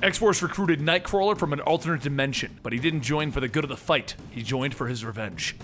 X-Force recruited Nightcrawler from an alternate dimension, but he didn't join for the good of the fight. He joined for his revenge.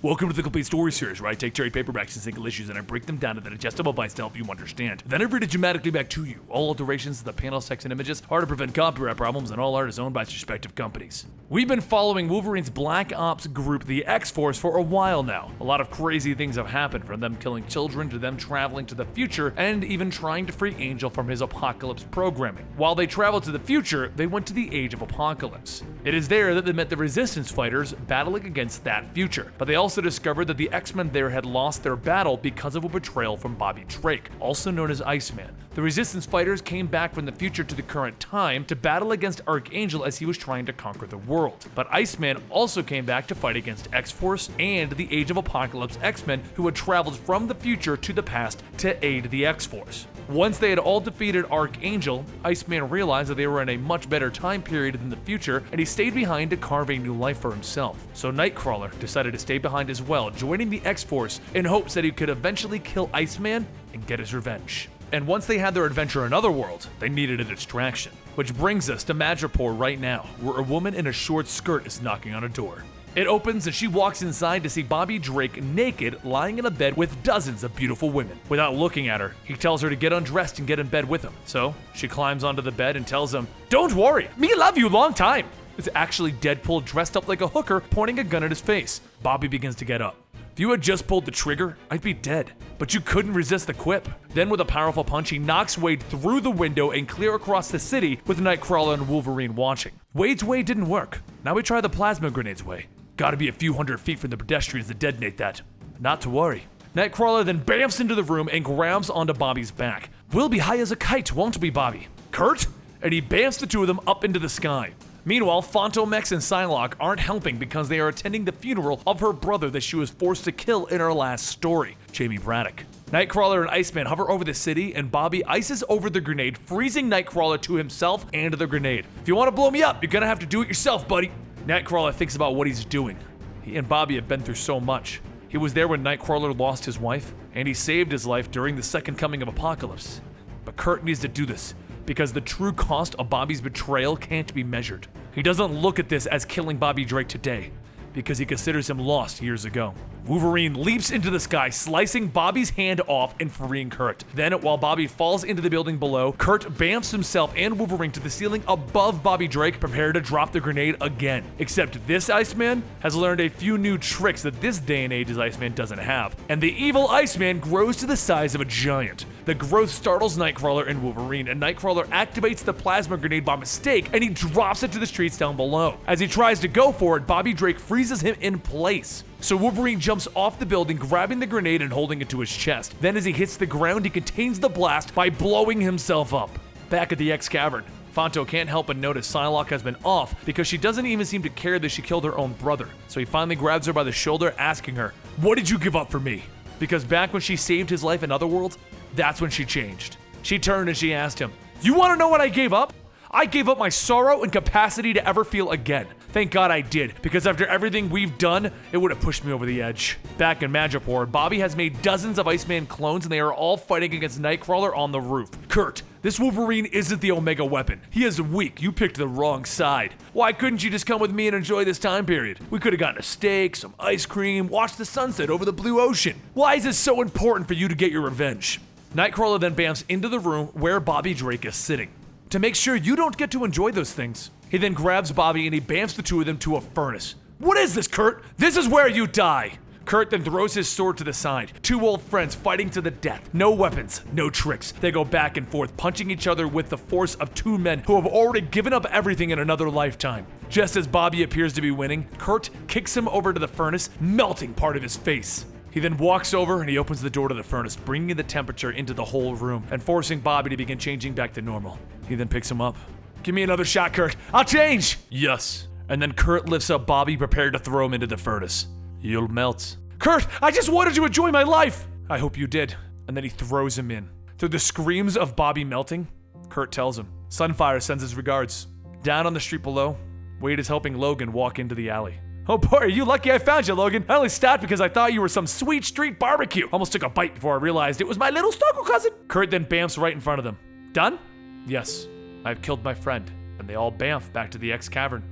Welcome to the Complete Story Series, where I take cherry paperbacks and single issues and I break them down into digestible bites to help you understand. Then I read it dramatically back to you. All alterations to the panels, text, and images are to prevent copyright problems, and all art is owned by its respective companies. We've been following Wolverine's Black Ops group, the X-Force, for a while now. A lot of crazy things have happened, from them killing children to them traveling to the future and even trying to free Angel from his Apocalypse programming. While they traveled to the future, they went to the Age of Apocalypse. It is there that they met the Resistance fighters battling against that future, but they also discovered that the X-Men there had lost their battle because of a betrayal from Bobby Drake, also known as Iceman. The Resistance fighters came back from the future to the current time to battle against Archangel as he was trying to conquer the world. But Iceman also came back to fight against X-Force and the Age of Apocalypse X-Men, who had traveled from the future to the past to aid the X-Force. Once they had all defeated Archangel, Iceman realized that they were in a much better time period than the future, and he stayed behind to carve a new life for himself. So Nightcrawler decided to stay behind as well, joining the X-Force in hopes that he could eventually kill Iceman and get his revenge. And once they had their adventure in another world, they needed a distraction. Which brings us to Madripoor right now, where a woman in a short skirt is knocking on a door. It opens and she walks inside to see Bobby Drake naked, lying in a bed with dozens of beautiful women. Without looking at her, he tells her to get undressed and get in bed with him. So she climbs onto the bed and tells him, "Don't worry, me love you long time." It's actually Deadpool dressed up like a hooker, pointing a gun at his face. Bobby begins to get up. "If you had just pulled the trigger, I'd be dead. But you couldn't resist the quip." Then with a powerful punch, he knocks Wade through the window and clear across the city, with Nightcrawler and Wolverine watching. Wade's way didn't work. Now we try the plasma grenade's way. Gotta be a few hundred feet from the pedestrians to detonate that. Not to worry. Nightcrawler then bamfs into the room and grabs onto Bobby's back. "We'll be high as a kite, won't we, Bobby?" "Kurt?" And he bamfs the two of them up into the sky. Meanwhile, Fantomex and Psylocke aren't helping because they are attending the funeral of her brother that she was forced to kill in her last story, Jamie Braddock. Nightcrawler and Iceman hover over the city, and Bobby ices over the grenade, freezing Nightcrawler to himself and the grenade. "If you want to blow me up, you're gonna have to do it yourself, buddy." Nightcrawler thinks about what he's doing. He and Bobby have been through so much. He was there when Nightcrawler lost his wife, and he saved his life during the second coming of Apocalypse. But Kurt needs to do this, because the true cost of Bobby's betrayal can't be measured. He doesn't look at this as killing Bobby Drake today, because he considers him lost years ago. Wolverine leaps into the sky, slicing Bobby's hand off and freeing Kurt. Then, while Bobby falls into the building below, Kurt bamfs himself and Wolverine to the ceiling above Bobby Drake, prepared to drop the grenade again. Except this Iceman has learned a few new tricks that this day and age's Iceman doesn't have, and the evil Iceman grows to the size of a giant. The growth startles Nightcrawler and Wolverine, and Nightcrawler activates the plasma grenade by mistake, and he drops it to the streets down below. As he tries to go for it, Bobby Drake freezes him in place. So Wolverine jumps off the building, grabbing the grenade and holding it to his chest. Then as he hits the ground, he contains the blast by blowing himself up. Back at the X-Cavern, Fanto can't help but notice Psylocke has been off because she doesn't even seem to care that she killed her own brother. So he finally grabs her by the shoulder, asking her, "What did you give up for me?" Because back when she saved his life in Otherworld, that's when she changed. She turned and she asked him, "You want to know what I gave up? I gave up my sorrow and capacity to ever feel again. Thank God I did, because after everything we've done, it would have pushed me over the edge." Back in Madripoor, Bobby has made dozens of Iceman clones, and they are all fighting against Nightcrawler on the roof. "Kurt, this Wolverine isn't the Omega weapon. He is weak. You picked the wrong side. Why couldn't you just come with me and enjoy this time period? We could have gotten a steak, some ice cream, watched the sunset over the blue ocean. Why is it so important for you to get your revenge?" Nightcrawler then bamfs into the room where Bobby Drake is sitting, to make sure you don't get to enjoy those things. He then grabs Bobby and he bamfs the two of them to a furnace. "What is this, Kurt? This is where you die!" Kurt then throws his sword to the side. Two old friends fighting to the death. No weapons, no tricks. They go back and forth, punching each other with the force of two men who have already given up everything in another lifetime. Just as Bobby appears to be winning, Kurt kicks him over to the furnace, melting part of his face. He then walks over and he opens the door to the furnace, bringing the temperature into the whole room and forcing Bobby to begin changing back to normal. He then picks him up. "Give me another shot, Kurt. I'll change!" "Yes." And then Kurt lifts up Bobby, prepared to throw him into the furnace. "You'll melt." "Kurt, I just wanted to enjoy my life!" "I hope you did." And then he throws him in. Through the screams of Bobby melting, Kurt tells him. Sunfire sends his regards. Down on the street below, Wade is helping Logan walk into the alley. Oh boy, are you lucky I found you, Logan. I only stopped because I thought you were some sweet street barbecue. Almost took a bite before I realized it was my little snuggle cousin. Kurt then bamfs right in front of them. Done? Yes, I've killed my friend. And they all bamf back to the X Cavern.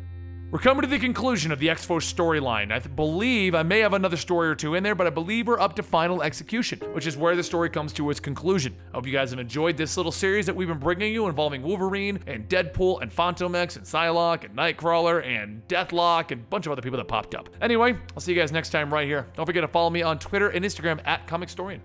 We're coming to the conclusion of the X-Force storyline. I believe I may have another story or two in there, but I believe we're up to final execution, which is where the story comes to its conclusion. I hope you guys have enjoyed this little series that we've been bringing you involving Wolverine and Deadpool and Phantom X and Psylocke and Nightcrawler and Deathlock and a bunch of other people that popped up. Anyway, I'll see you guys next time right here. Don't forget to follow me on Twitter and Instagram at Comicstorian.